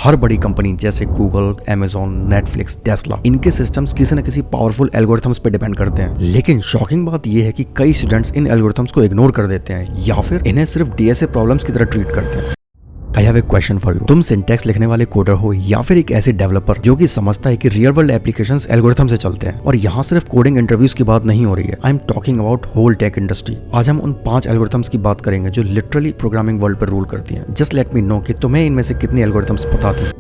हर बड़ी कंपनी जैसे Google, Amazon, Netflix, Tesla, इनके सिस्टम्स किसी न किसी पावरफुल एल्गोरिथम्स पे डिपेंड करते हैं। लेकिन शॉकिंग बात यह है कि कई स्टूडेंट्स इन एल्गोरिथम्स को इग्नोर कर देते हैं या फिर इन्हें सिर्फ डीएसए प्रॉब्लम्स की तरह ट्रीट करते हैं। I have a question for you. तुम सिंटैक्स लिखने वाले कोडर हो या फिर एक ऐसे डेवलपर जो कि समझता है कि रियल वर्ल्ड एप्लीकेशंस एल्गोरिथम से चलते हैं। और यहाँ सिर्फ कोडिंग इंटरव्यूज की बात नहीं हो रही है, I am talking about whole tech industry. आज हम उन 5 एल्गोरिथम्स की बात करेंगे जो लिटरली प्रोग्रामिंग वर्ल्ड पर रूल करती हैं। जस्ट लेट मी नो कि तुम्हें इनमें से कितनी एल्गोरिथम्स पता थी।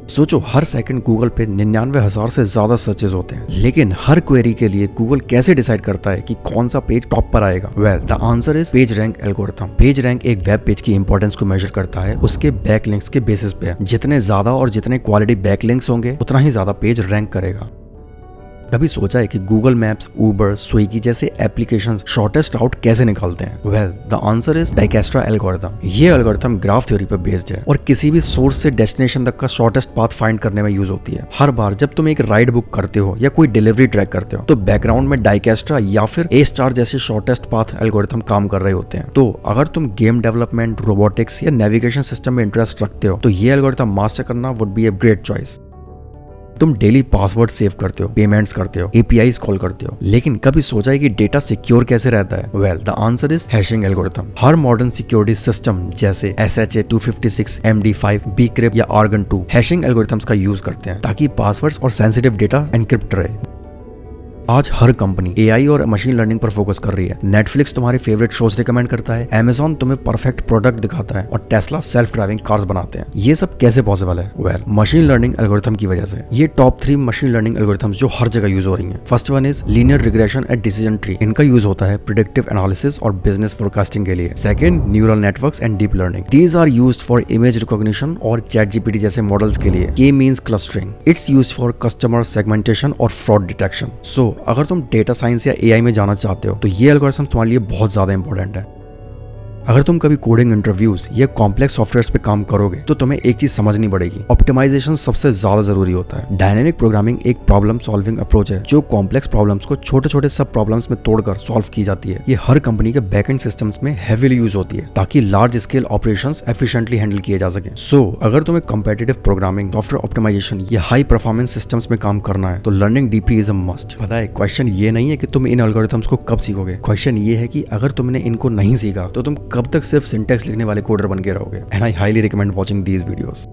सोचो, हर सेकंड गूगल पे 99,000 से ज्यादा सर्चेस होते हैं, लेकिन हर क्वेरी के लिए गूगल कैसे डिसाइड करता है कि कौन सा पेज टॉप पर आएगा? Well, the answer is page rank algorithm. Page rank एक वेब पेज की इंपॉर्टेंस को मेजर करता है उसके बैकलिंक्स के बेसिस पे। जितने ज्यादा और जितने क्वालिटी बैकलिंक्स होंगे उतना ही ज्यादा पेज रैंक करेगा। कभी सोचा है कि गूगल मैप्स, उबर, स्विगी जैसे एप्लीकेशंस शॉर्टेस्ट राउट कैसे निकालते हैं? Well, the answer is Dijkstra algorithm. ये एल्गोरिथम ग्राफ थ्योरी पर बेस्ड है और किसी भी सोर्स से डेस्टिनेशन तक का शॉर्टेस्ट पाथ फाइंड करने में यूज होती है। हर बार जब तुम एक राइड बुक करते हो या कोई डिलीवरी ट्रैक करते हो तो बैकग्राउंड में डाइकेस्ट्रा या फिर ए स्टार जैसे शॉर्टेस्ट पाथ एल्गोरिथम काम कर रहे होते हैं। तो अगर तुम गेम डेवलपमेंट, रोबोटिक्स या नेविगेशन सिस्टम में इंटरेस्ट रखते हो तो ये एल्गोरिथम मास्टर करना would be a great choice. तुम डेली पासवर्ड सेव करते हो, पेमेंट्स करते हो, एपीआईज कॉल करते हो, लेकिन कभी सोचा है कि डेटा सिक्योर कैसे रहता है? Well, the answer is hashing algorithm. Her modern security system जैसे SHA-256, MD5, Bcrypt या Argon2 हैशिंग एल्गोरिथम्स का यूज करते हैं ताकि पासवर्ड्स और सेंसिटिव डेटा एनक्रिप्ट रहे। आज हर कंपनी एआई और मशीन लर्निंग पर फोकस कर रही है। नेटफ्लिक्स तुम्हारे फेवरेट शोज रिकमेंड करता है, अमेजॉन तुम्हें परफेक्ट प्रोडक्ट दिखाता है और टेस्ला सेल्फ ड्राइविंग कार्स बनाते हैं। ये सब कैसे पॉसिबल है? वेल, मशीन लर्निंग एल्गोरिथम की वजह से। ये टॉप 3 मशीन लर्निंग एल्गोरिथम्स जो हर जगह यूज हो रही हैं। First one is linear regression and decision tree. इनका यूज होता है प्रेडिक्टिव एनालिसिस और बिजनेस फोरकास्टिंग के लिए। Second, neural networks and deep learning. These are used for image recognition और ChatGPT जैसे मॉडल्स के लिए। K means clustering. It's used for customer segmentation और फ्रॉड डिटेक्शन। सो अगर तुम डेटा साइंस या एआई में जाना चाहते हो तो ये एल्गोरिथम तुम्हारे लिए बहुत ज्यादा इंपॉर्टेंट है। अगर तुम कभी कोडिंग इंटरव्यूज या कॉम्प्लेक्स सॉफ्टवेयर्स पे काम करोगे तो तुम्हें एक चीज समझनी पड़ेगी, ऑप्टिमाइजेशन सबसे ज्यादा जरूरी होता है। डायनेमिक प्रोग्रामिंग एक प्रॉब्लम सॉल्विंग अप्रोच है जो कॉम्प्लेक्स प्रॉब्लम्स को छोटे छोटे सब प्रॉब्लम्स में तोड़कर सॉल्व की जाती है। ये हर कंपनी के बैकएंड सिस्टम्स में हेवीली यूज होती है ताकि large scale operations efficiently handle किए जा सके। सो अगर तुम्हें कॉम्पिटिटिव प्रोग्रामिंग, सॉफ्टवेयर ऑप्टिमाइजेशन या हाई परफॉर्मेंस सिस्टम्स में काम करना है तो learning deeply is a must. पता है, क्वेश्चन ये नहीं है कि तुम इन एल्गोरिथम्स को कब सीखोगे, क्वेश्चन ये है कि अगर तुमने इनको नहीं सीखा तो तुम कब तक सिर्फ लिखने वाले कोडर बन के रहोगे। And I highly recommend watching these videos.